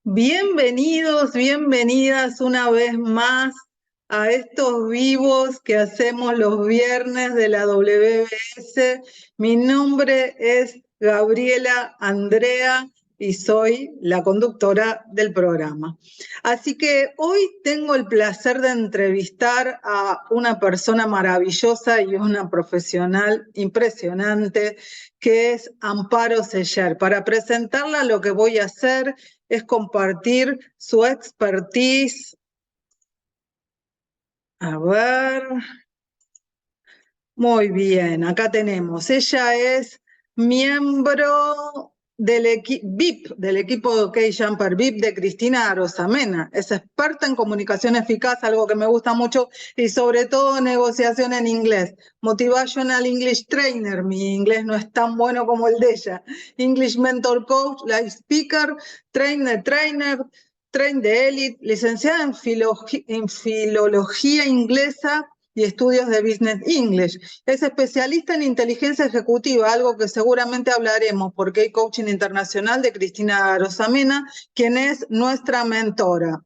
Bienvenidos, bienvenidas una vez más a estos vivos que hacemos los viernes de la WBS. Mi nombre es Gabriela Andrea y soy la conductora del programa. Así que hoy tengo el placer de entrevistar a una persona maravillosa y una profesional impresionante, que es Amparo Seller. Para presentarla, lo que voy a hacer es compartir su expertise. A ver. Muy bien, acá tenemos. Ella es miembro del VIP, del equipo de K-Jumper VIP de Cristina Arosamena. Es experta en comunicación eficaz, algo que me gusta mucho, y sobre todo negociación en inglés. Motivational English Trainer, mi inglés no es tan bueno como el de ella. English Mentor Coach, Life Speaker, Train de Elite, licenciada en filología inglesa y estudios de Business English. Es especialista en inteligencia ejecutiva, algo que seguramente hablaremos, porque hay coaching internacional de Cristina Arosamena, quien es nuestra mentora.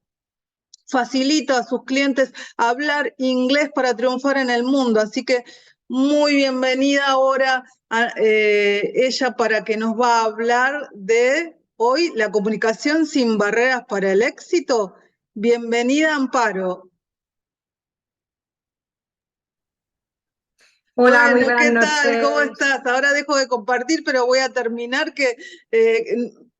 Facilita a sus clientes hablar inglés para triunfar en el mundo, así que muy bienvenida ahora a ella, para que nos va a hablar de hoy la comunicación sin barreras para el éxito. Bienvenida, Amparo. Hola, muy Bueno, buenas ¿qué tal? ¿Cómo noches. estás? Ahora dejo de compartir, pero voy a terminar que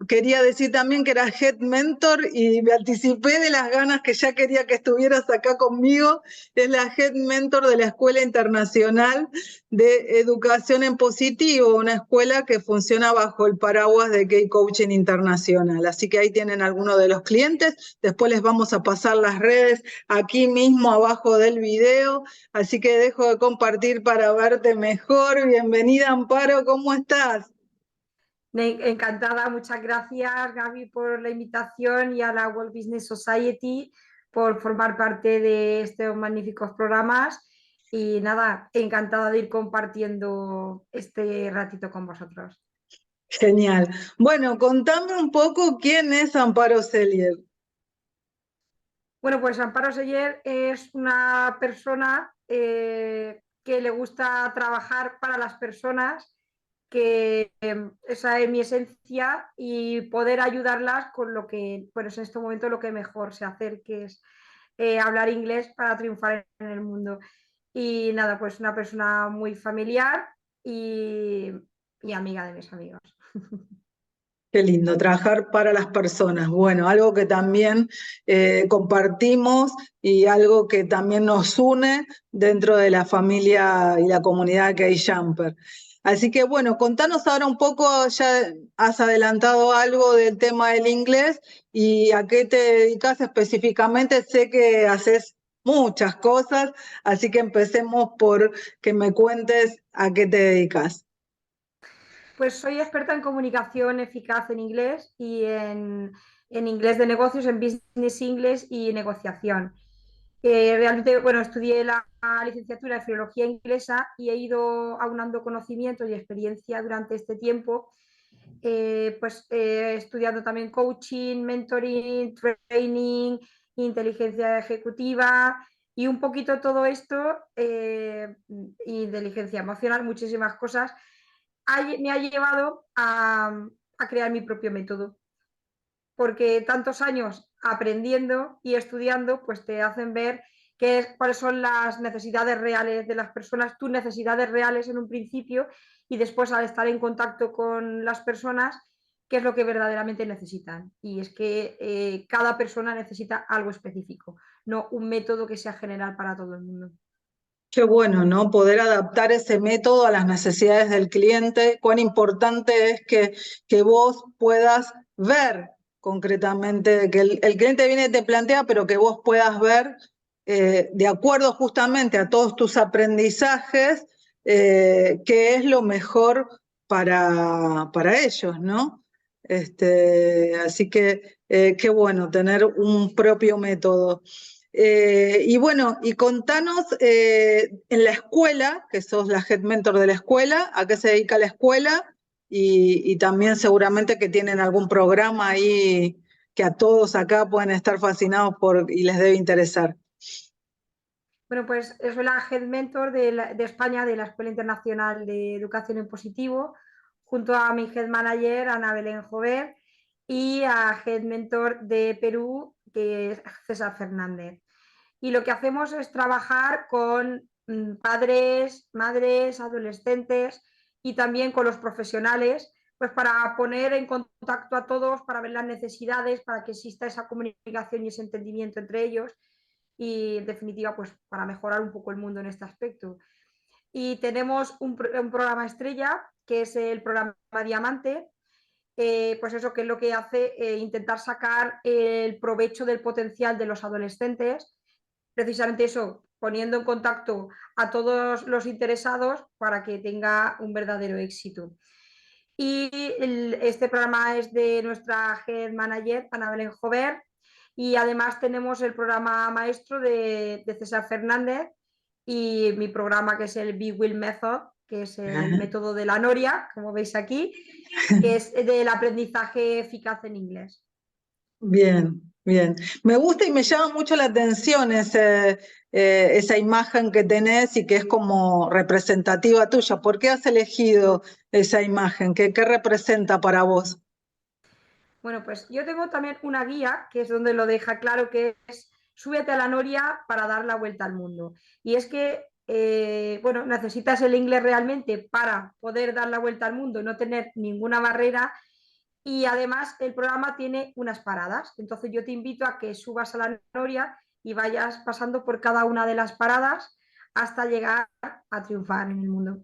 quería decir también que era Head Mentor y me anticipé de las ganas, que ya quería que estuvieras acá conmigo. Es la Head Mentor de la Escuela Internacional de Educación en Positivo, una escuela que funciona bajo el paraguas de K-Coaching Internacional. Así que ahí tienen algunos de los clientes. Después les vamos a pasar las redes aquí mismo abajo del video. Así que dejo de compartir para verte mejor. Bienvenida, Amparo, ¿cómo estás? Encantada, muchas gracias Gaby por la invitación y a la World Business Society por formar parte de estos magníficos programas. Y nada, encantada de ir compartiendo este ratito con vosotros. Genial. Bueno, contame un poco quién es Amparo Seller. Bueno, pues Amparo Seller es una persona que le gusta trabajar para las personas, que esa es mi esencia, y poder ayudarlas con lo que, pues en este momento lo que mejor sé hacer, que es hablar inglés para triunfar en el mundo. Y nada, pues una persona muy familiar y, y amiga de mis amigos. Qué lindo, trabajar para las personas. Bueno, algo que también compartimos y algo que también nos une dentro de la familia y la comunidad K-Jumper. Así que bueno, contanos ahora un poco, ya has adelantado algo del tema del inglés y a qué te dedicas específicamente. Sé que haces muchas cosas, así que empecemos por que me cuentes a qué te dedicas. Pues soy experta en comunicación eficaz en inglés y en inglés de negocios, en business English y negociación. Realmente, bueno, estudié la licenciatura en filología inglesa y he ido aunando conocimientos y experiencia durante este tiempo, estudiando también coaching, mentoring, training, inteligencia ejecutiva y un poquito todo esto, inteligencia emocional, muchísimas cosas, me ha llevado a crear mi propio método, porque tantos años aprendiendo y estudiando pues te hacen ver cuáles son las necesidades reales de las personas, tus necesidades reales en un principio, y después, al estar en contacto con las personas, qué es lo que verdaderamente necesitan. Y es que cada persona necesita algo específico, no un método que sea general para todo el mundo. Qué bueno, ¿no? Poder adaptar ese método a las necesidades del cliente. Cuán importante es que vos puedas ver concretamente, que el cliente viene y te plantea, pero que vos puedas ver, de acuerdo justamente a todos tus aprendizajes, qué es lo mejor para ellos, ¿no? Así que qué bueno tener un propio método. Y bueno, y contanos, en la escuela, que sos la head mentor de la escuela, ¿a qué se dedica la escuela? Y también seguramente que tienen algún programa ahí que a todos acá pueden estar fascinados y les debe interesar. Bueno, pues soy la Head Mentor de España, de la Escuela Internacional de Educación en Positivo, junto a mi Head Manager, Ana Belén Jover, y a Head Mentor de Perú, que es César Fernández. Y lo que hacemos es trabajar con padres, madres, adolescentes y también con los profesionales, pues para poner en contacto a todos, para ver las necesidades, para que exista esa comunicación y ese entendimiento entre ellos y, en definitiva, pues para mejorar un poco el mundo en este aspecto. Y tenemos un programa estrella, que es el programa Diamante, pues eso, que es lo que hace intentar sacar el provecho del potencial de los adolescentes, precisamente eso, poniendo en contacto a todos los interesados para que tenga un verdadero éxito. Y este programa es de nuestra Head Manager, Ana Belén Jover, y además tenemos el programa maestro de César Fernández y mi programa, que es el Be Will Method, que es el método de la Noria, como veis aquí, que es del aprendizaje eficaz en inglés. Bien, bien. Me gusta y me llama mucho la atención esa imagen que tenés y que es como representativa tuya. ¿Por qué has elegido esa imagen? ¿Qué representa para vos? Bueno, pues yo tengo también una guía, que es donde lo deja claro, que es súbete a la noria para dar la vuelta al mundo. Y es que, bueno, necesitas el inglés realmente para poder dar la vuelta al mundo y no tener ninguna barrera. Y además el programa tiene unas paradas. Entonces yo te invito a que subas a la noria y vayas pasando por cada una de las paradas hasta llegar a triunfar en el mundo.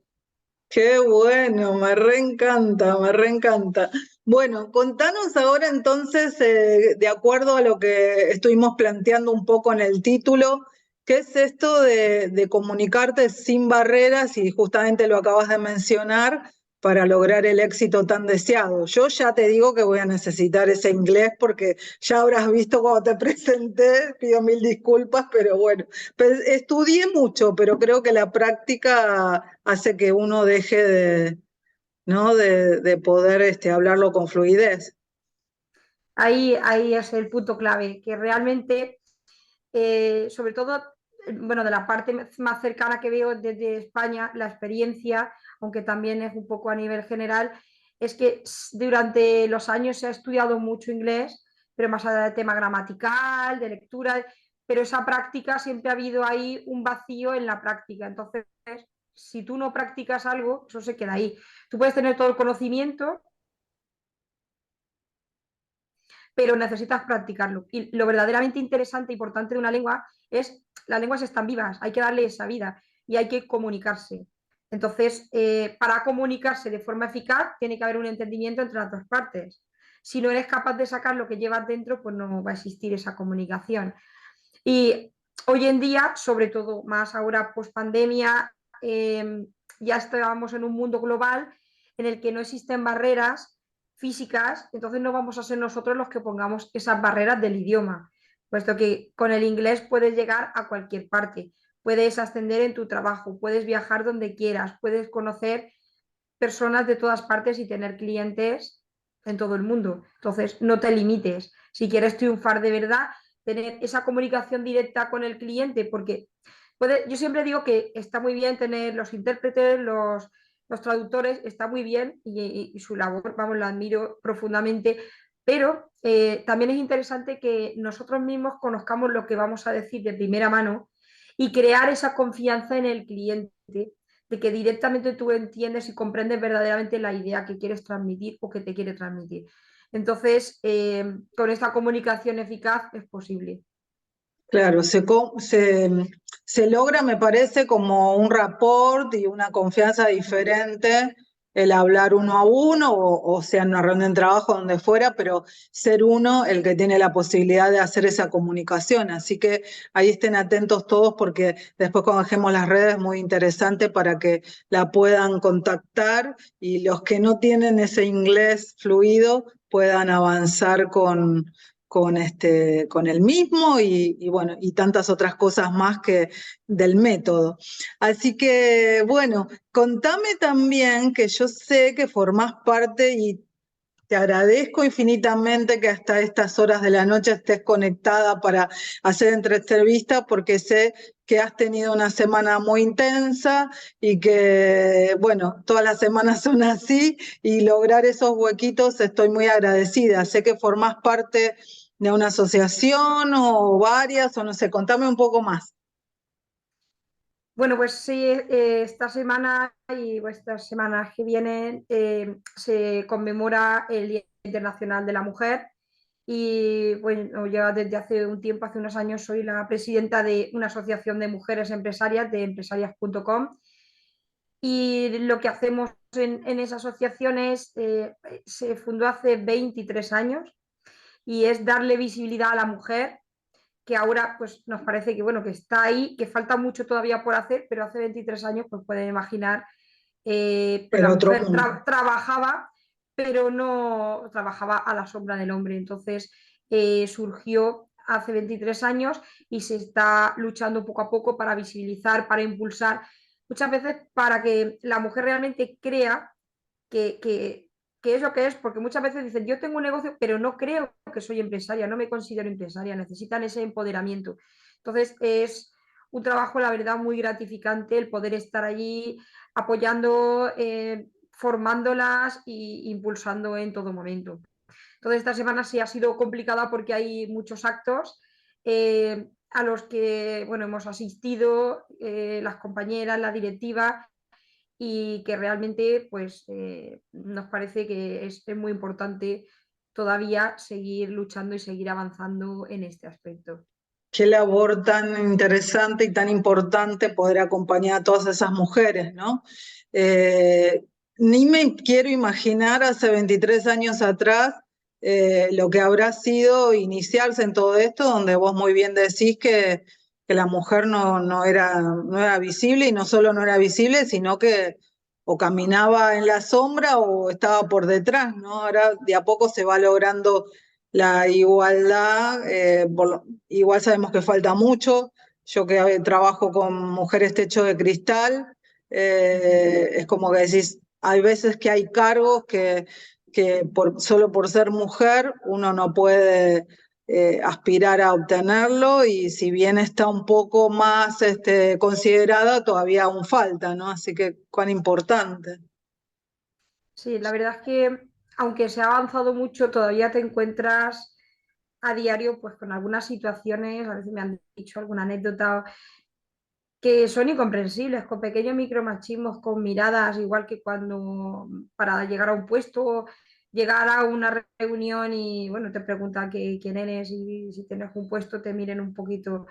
Qué bueno, me reencanta, me reencanta. Bueno, contanos ahora entonces, de acuerdo a lo que estuvimos planteando un poco en el título, ¿qué es esto de comunicarte sin barreras? Y justamente lo acabas de mencionar, para lograr el éxito tan deseado. Yo ya te digo que voy a necesitar ese inglés porque ya habrás visto cuando te presenté, pido mil disculpas, pero bueno, pues estudié mucho, pero creo que la práctica hace que uno deje ¿no? de poder hablarlo con fluidez. Ahí es el punto clave, que realmente, sobre todo, bueno, de la parte más cercana que veo desde España, la experiencia, aunque también es un poco a nivel general, es que durante los años se ha estudiado mucho inglés, pero más allá del tema gramatical, de lectura, pero esa práctica siempre ha habido ahí un vacío en la práctica. Entonces, si tú no practicas algo, eso se queda ahí. Tú puedes tener todo el conocimiento, pero necesitas practicarlo. Y lo verdaderamente interesante e importante de una lengua es, las lenguas están vivas, hay que darle esa vida y hay que comunicarse. Entonces, para comunicarse de forma eficaz, tiene que haber un entendimiento entre las dos partes. Si no eres capaz de sacar lo que llevas dentro, pues no va a existir esa comunicación. Y hoy en día, sobre todo más ahora post pandemia, ya estamos en un mundo global en el que no existen barreras físicas, entonces no vamos a ser nosotros los que pongamos esas barreras del idioma, puesto que con el inglés puedes llegar a cualquier parte, puedes ascender en tu trabajo, puedes viajar donde quieras, puedes conocer personas de todas partes y tener clientes en todo el mundo. Entonces, no te limites. Si quieres triunfar de verdad, tener esa comunicación directa con el cliente, porque yo siempre digo que está muy bien tener los intérpretes, los traductores, está muy bien y su labor, vamos, la admiro profundamente, pero también es interesante que nosotros mismos conozcamos lo que vamos a decir de primera mano y crear esa confianza en el cliente, de que directamente tú entiendes y comprendes verdaderamente la idea que quieres transmitir o que te quiere transmitir. Entonces, con esta comunicación eficaz es posible. Claro, se logra, me parece, como un rapport y una confianza diferente el hablar uno a uno, o sea, en una reunión de trabajo, donde fuera, pero ser uno el que tiene la posibilidad de hacer esa comunicación. Así que ahí estén atentos todos, porque después cuando dejemos las redes es muy interesante para que la puedan contactar y los que no tienen ese inglés fluido puedan avanzar con el mismo y bueno, y tantas otras cosas más que del método. Así que, bueno, contame también, que yo sé que formás parte y Te agradezco infinitamente que hasta estas horas de la noche estés conectada para hacer entrevistas, porque sé que has tenido una semana muy intensa y que, bueno, todas las semanas son así, y lograr esos huequitos, estoy muy agradecida. Sé que formás parte de una asociación o varias, o no sé, contame un poco más. Bueno, pues sí, esta semana y estas semanas que vienen se conmemora el Día Internacional de la Mujer y bueno, ya desde hace un tiempo, hace unos años, soy la presidenta de una asociación de mujeres empresarias, de empresarias.com, y lo que hacemos en esa asociación es, se fundó hace 23 años y es darle visibilidad a la mujer, que ahora pues nos parece que bueno, que está ahí, que falta mucho todavía por hacer, pero hace 23 años pues pueden imaginar, pues la Era otro mujer mundo. trabajaba, pero no trabajaba a la sombra del hombre. Entonces surgió hace 23 años y se está luchando poco a poco para visibilizar, para impulsar, muchas veces para que la mujer realmente crea que, que, que es lo que es, porque muchas veces dicen, yo tengo un negocio, pero no creo que soy empresaria, no me considero empresaria, necesitan ese empoderamiento. Entonces es un trabajo, la verdad, muy gratificante el poder estar allí apoyando, formándolas e impulsando en todo momento. Entonces esta semana sí ha sido complicada porque hay muchos actos a los que bueno, hemos asistido, las compañeras, la directiva, y que realmente pues, nos parece que es muy importante todavía seguir luchando y seguir avanzando en este aspecto. Qué labor tan interesante y tan importante poder acompañar a todas esas mujeres, ¿no? Eh, Ni me quiero imaginar hace 23 años atrás lo que habrá sido iniciarse en todo esto, donde vos muy bien decís que la mujer no era visible, y no solo no era visible, sino que o caminaba en la sombra o estaba por detrás, ¿no? Ahora de a poco se va logrando la igualdad, igual sabemos que falta mucho. Yo que trabajo con mujeres techo de cristal, es como que decís, hay veces que hay cargos que solo por ser mujer uno no puede aspirar a obtenerlo, y si bien está un poco más considerada, todavía aún falta, ¿no? Así que cuán importante. Sí, la verdad es que aunque se ha avanzado mucho, todavía te encuentras a diario pues con algunas situaciones, a veces me han dicho alguna anécdota que son incomprensibles, con pequeños micromachismos, con miradas, igual que cuando para llegar a un puesto, llegar a una reunión y bueno, te preguntan quién eres y si tienes un puesto, te miren un poquito.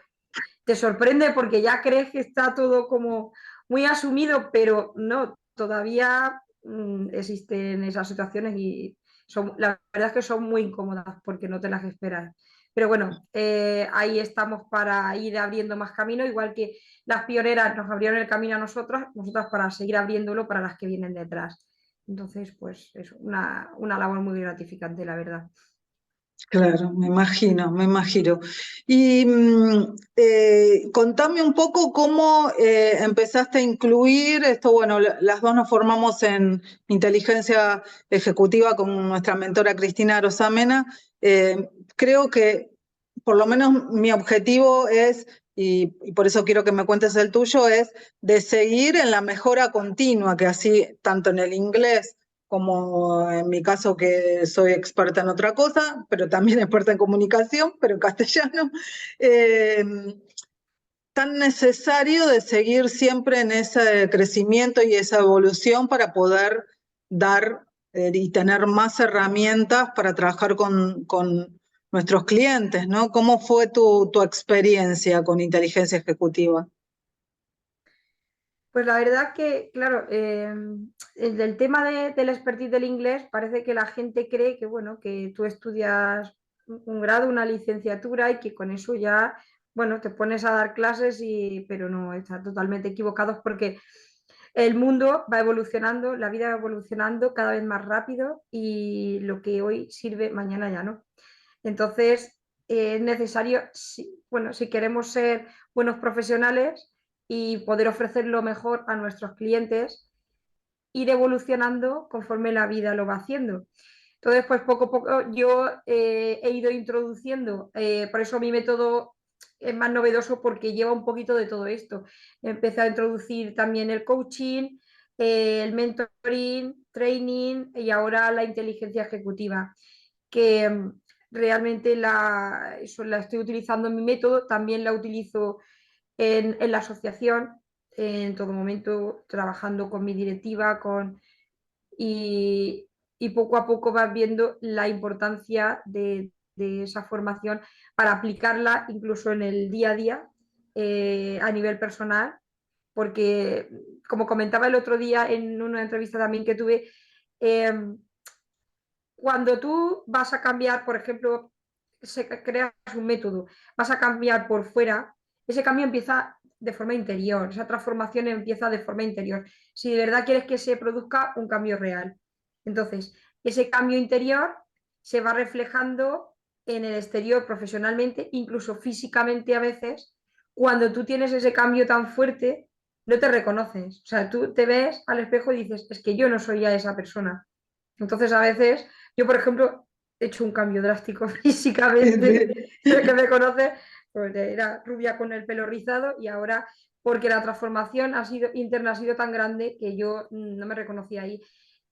Te sorprende porque ya crees que está todo como muy asumido, pero no, todavía existen esas situaciones y la verdad es que son muy incómodas porque no te las esperas. Pero bueno, ahí estamos para ir abriendo más camino, igual que las pioneras nos abrieron el camino a nosotras para seguir abriéndolo para las que vienen detrás. Entonces, pues es una labor muy gratificante, la verdad. Claro, me imagino, me imagino. Y contame un poco cómo empezaste a incluir esto. Bueno, las dos nos formamos en inteligencia ejecutiva con nuestra mentora Cristina Arosamena. Creo que por lo menos mi objetivo es, y por eso quiero que me cuentes el tuyo, es de seguir en la mejora continua, que así, tanto en el inglés como en mi caso, que soy experta en otra cosa, pero también experta en comunicación, pero en castellano, eh, tan necesario de seguir siempre en ese crecimiento y esa evolución para poder dar y tener más herramientas para trabajar con nuestros clientes, ¿no? ¿Cómo fue tu experiencia con inteligencia ejecutiva? Pues la verdad que, claro, del tema del expertise del inglés, parece que la gente cree que, bueno, que tú estudias un grado, una licenciatura y que con eso ya, bueno, te pones a dar clases pero no, están totalmente equivocados porque el mundo va evolucionando, la vida va evolucionando cada vez más rápido y lo que hoy sirve, mañana ya no. Entonces, es necesario, bueno, si queremos ser buenos profesionales y poder ofrecer lo mejor a nuestros clientes, ir evolucionando conforme la vida lo va haciendo. Entonces, pues poco a poco yo he ido introduciendo, por eso mi método es más novedoso porque lleva un poquito de todo esto. Empecé a introducir también el coaching, el mentoring, training y ahora la inteligencia ejecutiva, que realmente eso la estoy utilizando en mi método, también la utilizo en la asociación, en todo momento trabajando con mi directiva, y, y poco a poco vas viendo la importancia de esa formación para aplicarla incluso en el día a día a nivel personal, porque como comentaba el otro día en una entrevista también que tuve, eh, cuando tú vas a cambiar, por ejemplo, creas un método, vas a cambiar por fuera, ese cambio empieza de forma interior, esa transformación empieza de forma interior. Si de verdad quieres que se produzca un cambio real. Entonces, ese cambio interior se va reflejando en el exterior profesionalmente, incluso físicamente a veces, cuando tú tienes ese cambio tan fuerte, no te reconoces. O sea, tú te ves al espejo y dices, es que yo no soy ya esa persona. Entonces, a veces yo, por ejemplo, he hecho un cambio drástico físicamente, el que me conoce, pues era rubia con el pelo rizado y ahora, porque la transformación interna ha sido tan grande que yo no me reconocía ahí.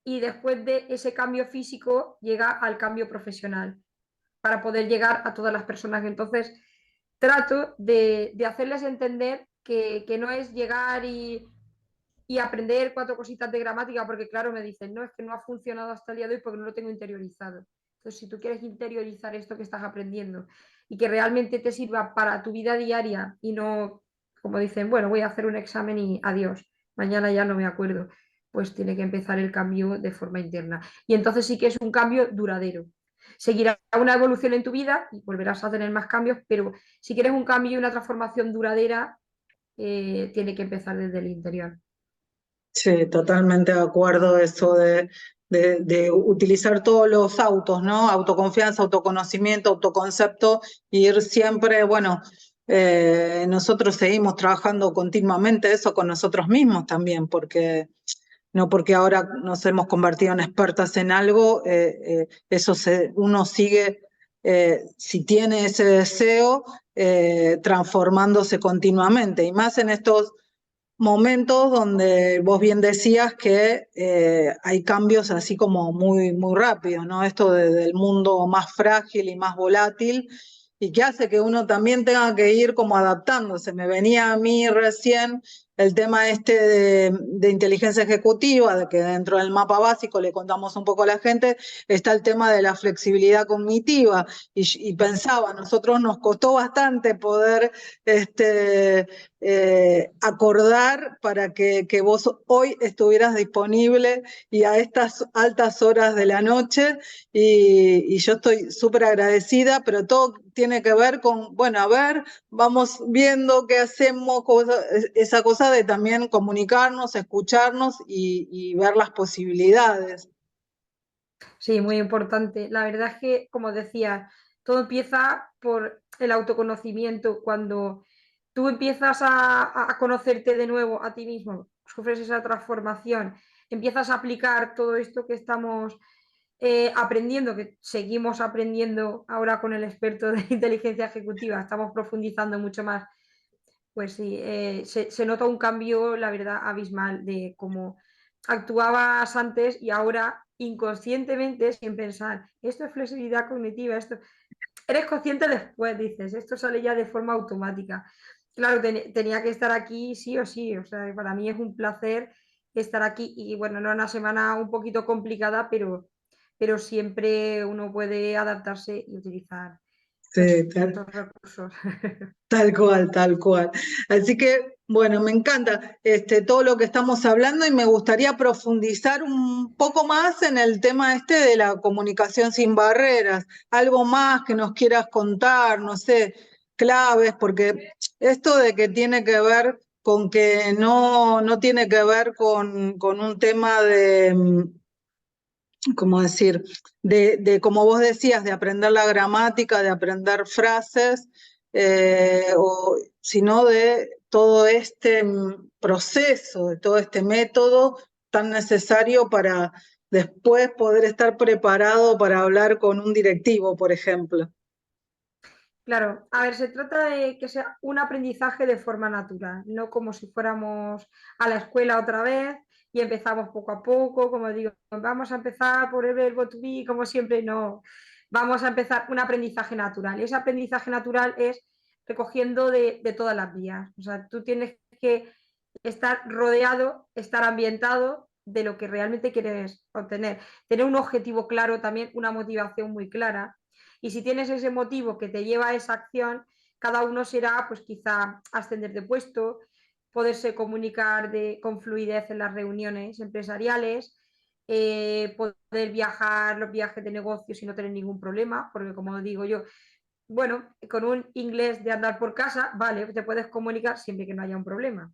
Y después de ese cambio físico llega al cambio profesional para poder llegar a todas las personas. Entonces, trato de hacerles entender que no es llegar y aprender 4 cositas de gramática, porque claro, me dicen, no, es que no ha funcionado hasta el día de hoy porque no lo tengo interiorizado. Entonces, si tú quieres interiorizar esto que estás aprendiendo y que realmente te sirva para tu vida diaria y no, como dicen, bueno, voy a hacer un examen y adiós, mañana ya no me acuerdo, pues tiene que empezar el cambio de forma interna. Y entonces sí que es un cambio duradero. Seguirá una evolución en tu vida y volverás a tener más cambios, pero si quieres un cambio y una transformación duradera, tiene que empezar desde el interior. Sí, totalmente de acuerdo eso de utilizar todos los autos, ¿no? Autoconfianza, autoconocimiento, autoconcepto, y ir siempre, bueno, nosotros seguimos trabajando continuamente eso con nosotros mismos también, porque no porque ahora nos hemos convertido en expertas en algo, uno sigue, si tiene ese deseo, transformándose continuamente, y más en estos momentos donde vos bien decías que hay cambios así como muy, muy rápidos, ¿no? Esto del mundo más frágil y más volátil, y que hace que uno también tenga que ir como adaptándose. Me venía a mí recién el tema este de inteligencia ejecutiva, de que dentro del mapa básico le contamos un poco a la gente, está el tema de la flexibilidad cognitiva, y pensaba, a nosotros nos costó bastante poder acordar para que vos hoy estuvieras disponible y a estas altas horas de la noche, y yo estoy súper agradecida, pero todo tiene que ver con, bueno, a ver, vamos viendo qué hacemos, esa cosa de también comunicarnos, escucharnos y ver las posibilidades. Sí, muy importante. La verdad es que, como decía, todo empieza por el autoconocimiento. Cuando tú empiezas a conocerte de nuevo a ti mismo, sufres esa transformación, empiezas a aplicar todo esto que estamos aprendiendo, que seguimos aprendiendo ahora con el experto de inteligencia ejecutiva, estamos profundizando mucho más, pues sí, se nota un cambio, la verdad, abismal de cómo actuabas antes y ahora inconscientemente, sin pensar, esto es flexibilidad cognitiva, esto eres consciente después, dices, esto sale ya de forma automática. Claro, tenía que estar aquí sí o sí, o sea, para mí es un placer estar aquí y bueno, no era una semana un poquito complicada, pero siempre uno puede adaptarse y utilizar Sí, estos recursos. tal cual, tal cual. Así que, bueno, me encanta todo lo que estamos hablando, y me gustaría profundizar un poco más en el tema de la comunicación sin barreras. Algo más que nos quieras contar, no sé, claves, porque esto de que tiene que ver con que no tiene que ver con un tema de, ¿cómo decir? Como vos decías, de aprender la gramática, de aprender frases, sino de todo este proceso, de todo este método tan necesario para después poder estar preparado para hablar con un directivo, por ejemplo. Claro, a ver, se trata de que sea un aprendizaje de forma natural, no como si fuéramos a la escuela otra vez y empezamos poco a poco, como digo, vamos a empezar por el verbo to be, como siempre, no, vamos a empezar un aprendizaje natural. Y ese aprendizaje natural es recogiendo de todas las vías. O sea, tú tienes que estar rodeado, estar ambientado de lo que realmente quieres obtener, tener un objetivo claro también, una motivación muy clara. Y si tienes ese motivo que te lleva a esa acción, cada uno será, pues quizá ascender de puesto, poderse comunicar con fluidez en las reuniones empresariales, poder viajar los viajes de negocios y no tener ningún problema, porque como digo yo, bueno, con un inglés de andar por casa, vale, te puedes comunicar siempre que no haya un problema.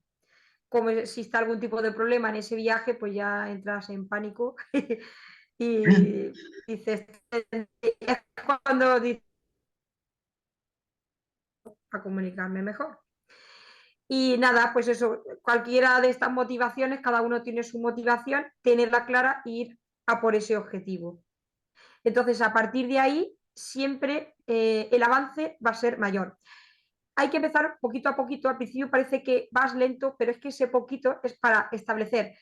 Como existe algún tipo de problema en ese viaje, pues ya entras en pánico y dices, es cuando dices a comunicarme mejor. Y nada, pues eso, cualquiera de estas motivaciones, cada uno tiene su motivación, tenerla clara e ir a por ese objetivo. Entonces, a partir de ahí, siempre el avance va a ser mayor. Hay que empezar poquito a poquito, al principio parece que vas lento, pero es que ese poquito es para establecer.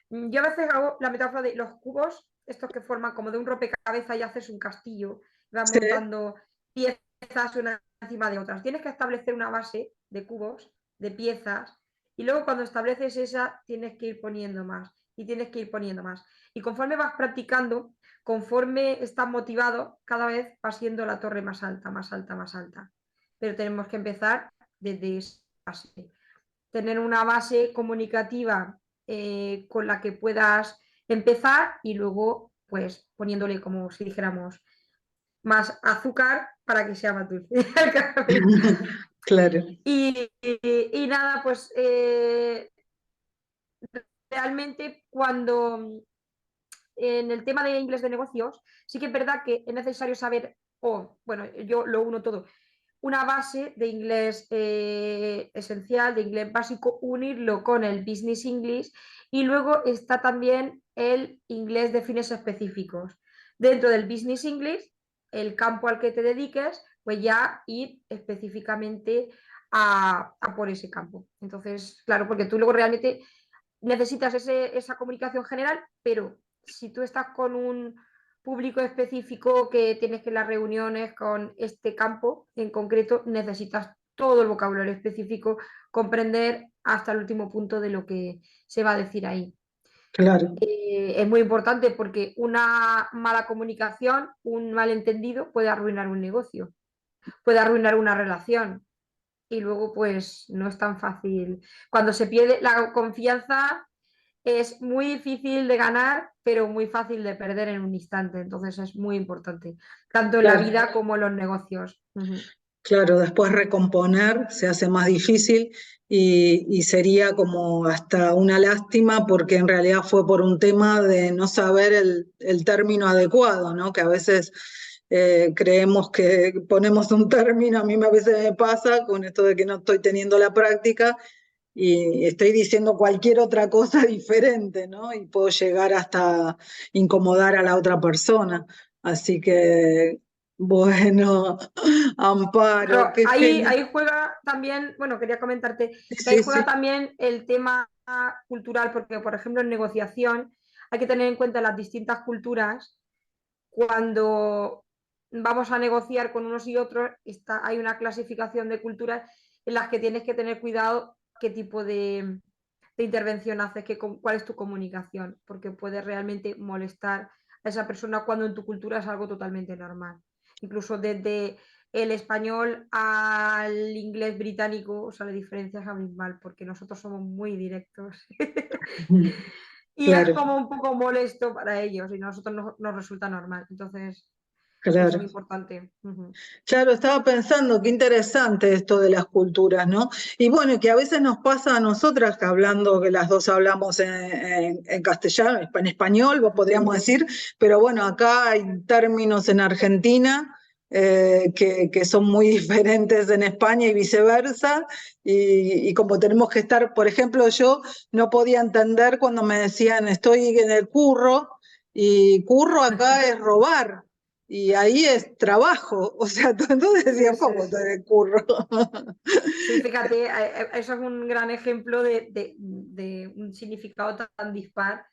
Yo a veces hago la metáfora de los cubos, estos que forman como de un rompecabezas y haces un castillo, vas Sí, montando piezas una encima de otras. Tienes que establecer una base de cubos, de piezas, y luego cuando estableces esa, tienes que ir poniendo más, y tienes que ir poniendo más. Y conforme vas practicando, conforme estás motivado, cada vez va siendo la torre más alta, más alta, más alta. Pero tenemos que empezar desde esa base. Tener una base comunicativa con la que puedas empezar y luego, pues, poniéndole, como si dijéramos, más azúcar para que sea más dulce. claro. Y nada, pues realmente cuando en el tema de inglés de negocios, sí que es verdad que es necesario saber, o bueno, yo lo uno todo, una base de inglés esencial, de inglés básico, unirlo con el business English y luego está también el inglés de fines específicos. Dentro del business English, el campo al que te dediques, pues ya ir específicamente a por ese campo. Entonces, claro, porque tú luego realmente necesitas esa comunicación general, pero si tú estás con un público específico que tienes que las reuniones con este campo en concreto, necesitas todo el vocabulario específico, comprender hasta el último punto de lo que se va a decir ahí. Claro, Es muy importante porque una mala comunicación, un malentendido puede arruinar un negocio, puede arruinar una relación y luego pues no es tan fácil. Cuando se pierde la confianza es muy difícil de ganar, pero muy fácil de perder en un instante. Entonces es muy importante, tanto en la claro, vida como en los negocios. claro. Después recomponer se hace más difícil y sería como hasta una lástima porque en realidad fue por un tema de no saber el término adecuado, ¿no? Que a veces creemos que ponemos un término, a mí a veces me pasa con esto de que no estoy teniendo la práctica y estoy diciendo cualquier otra cosa diferente, ¿no? Y puedo llegar hasta incomodar a la otra persona. Así que, bueno, Amparo, Claro, qué genial. ahí juega también, bueno, quería comentarte que ahí Sí, juega sí, también el tema cultural, porque por ejemplo en negociación hay que tener en cuenta las distintas culturas. Cuando vamos a negociar con unos y otros, hay una clasificación de culturas en las que tienes que tener cuidado qué tipo de intervención haces, cuál es tu comunicación, porque puede realmente molestar a esa persona cuando en tu cultura es algo totalmente normal. Incluso desde el español al inglés británico, o sea, la diferencia es abismal, porque nosotros somos muy directos. Y es claro, como un poco molesto para ellos y a nosotros nos resulta normal. Entonces, es claro. muy importante. Claro, estaba pensando, qué interesante esto de las culturas, ¿no? Y bueno, que a veces nos pasa a nosotras, que hablando, que las dos hablamos en castellano, en español, podríamos decir, pero bueno, acá hay términos en Argentina que son muy diferentes en España y viceversa, y como tenemos que estar, por ejemplo, yo no podía entender cuando me decían estoy en el curro, y curro acá es robar. Y ahí es trabajo, o sea, entonces decía, Sí, sí, ¿cómo sí. te curro? Sí, fíjate, eso es un gran ejemplo de un significado tan dispar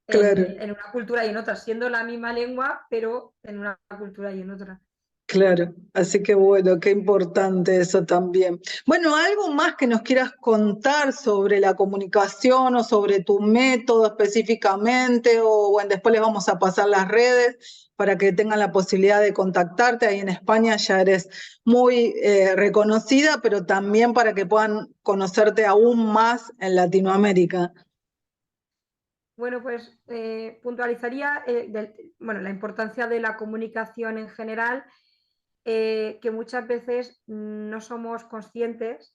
Claro. en una cultura y en otra, siendo la misma lengua, pero en una cultura y en otra. Claro, así que bueno, qué importante eso también. Bueno, ¿algo más que nos quieras contar sobre la comunicación o sobre tu método específicamente? O bueno, después les vamos a pasar las redes para que tengan la posibilidad de contactarte. Ahí en España ya eres muy reconocida, pero también para que puedan conocerte aún más en Latinoamérica. Bueno, pues puntualizaría bueno, la importancia de la comunicación en general, que muchas veces no somos conscientes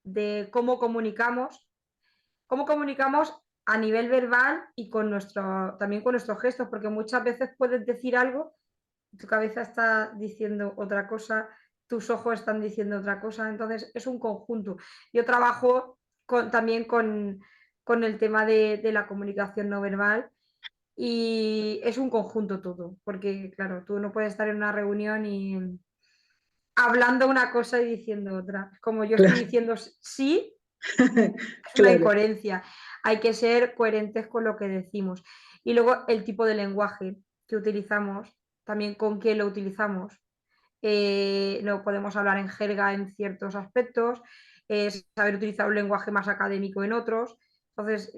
de cómo comunicamos a nivel verbal y también con nuestros gestos, porque muchas veces puedes decir algo, tu cabeza está diciendo otra cosa, tus ojos están diciendo otra cosa, entonces es un conjunto. Yo trabajo también con el tema de la comunicación no verbal y es un conjunto todo, porque claro, tú no puedes estar en una reunión y hablando una cosa y diciendo otra. Como yo estoy Claro, diciendo sí, es una claro, incoherencia. Hay que ser coherentes con lo que decimos. Y luego el tipo de lenguaje que utilizamos, también con qué lo utilizamos. No podemos hablar en jerga en ciertos aspectos, saber utilizar un lenguaje más académico en otros. Entonces,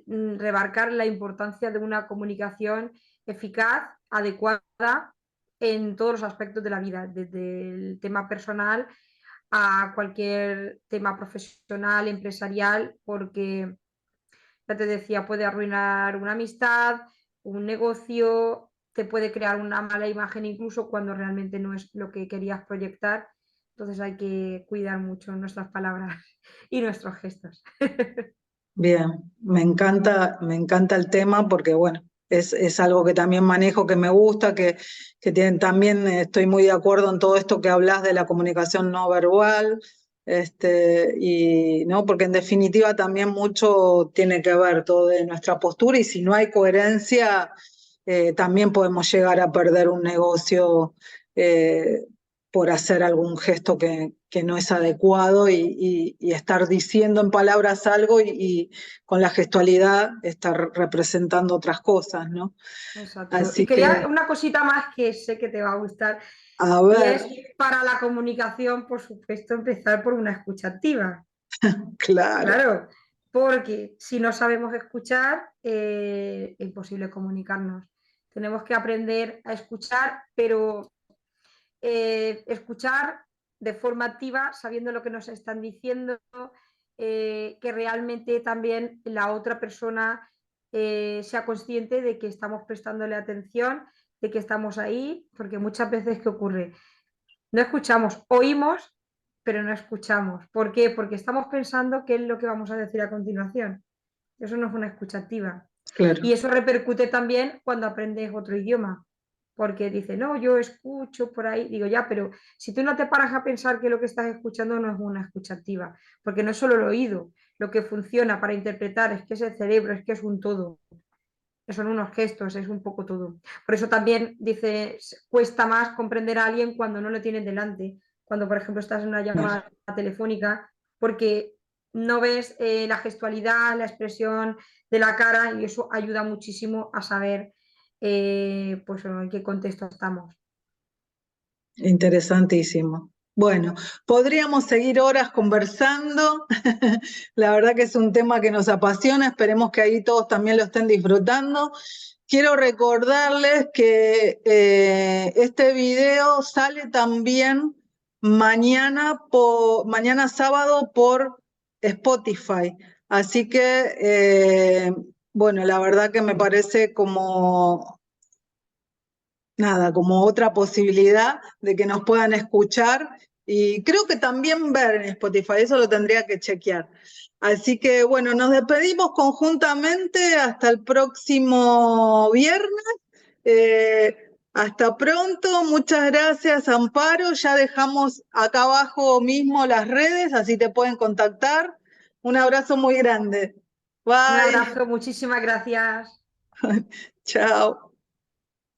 remarcar la importancia de una comunicación eficaz, adecuada en todos los aspectos de la vida, desde el tema personal a cualquier tema profesional, empresarial, porque ya te decía, puede arruinar una amistad, un negocio, te puede crear una mala imagen incluso cuando realmente no es lo que querías proyectar. Entonces hay que cuidar mucho nuestras palabras y nuestros gestos. bien. Me encanta el tema porque, bueno, es algo que también manejo, que me gusta, que también estoy muy de acuerdo en todo esto que hablas de la comunicación no verbal, y no, porque en definitiva también mucho tiene que ver todo de nuestra postura y si no hay coherencia, también podemos llegar a perder un negocio eh, por hacer algún gesto que no es adecuado y estar diciendo en palabras algo y con la gestualidad estar representando otras cosas, ¿no? Exacto. Y Así quería que, una cosita más que sé que te va a gustar, a y ver, es para la comunicación, por supuesto, empezar por una escucha activa. claro, Claro, porque si no sabemos escuchar, es imposible comunicarnos. Tenemos que aprender a escuchar, pero escuchar de forma activa, sabiendo lo que nos están diciendo, que realmente también la otra persona sea consciente de que estamos prestándole atención, de que estamos ahí, porque muchas veces, ¿qué ocurre? No escuchamos, oímos, pero no escuchamos. ¿Por qué? Porque estamos pensando qué es lo que vamos a decir a continuación. Eso no es una escucha activa. Y claro. eso repercute también cuando aprendes otro idioma. Porque dice, no, yo escucho por ahí. Digo, ya, pero si tú no te paras a pensar que lo que estás escuchando no es una escucha activa, porque no es solo el oído, lo que funciona para interpretar es que es el cerebro, es que es un todo, son unos gestos, es un poco todo. Por eso también dice, cuesta más comprender a alguien cuando no lo tienes delante, cuando por ejemplo estás en una llamada telefónica, porque no ves la gestualidad, la expresión de la cara y eso ayuda muchísimo a saber pues, en qué contexto estamos. Interesantísimo. Bueno, podríamos seguir horas conversando. La verdad que es un tema que nos apasiona. Esperemos que ahí todos también lo estén disfrutando. Quiero recordarles que este video sale también mañana sábado por Spotify. Así que, bueno, la verdad que me parece como nada, como otra posibilidad de que nos puedan escuchar y creo que también ver en Spotify, eso lo tendría que chequear. Así que bueno, nos despedimos conjuntamente hasta el próximo viernes. Hasta pronto, muchas gracias Amparo, ya dejamos acá abajo mismo las redes, así te pueden contactar. Un abrazo muy grande. Un Bye. abrazo, muchísimas gracias. Chao.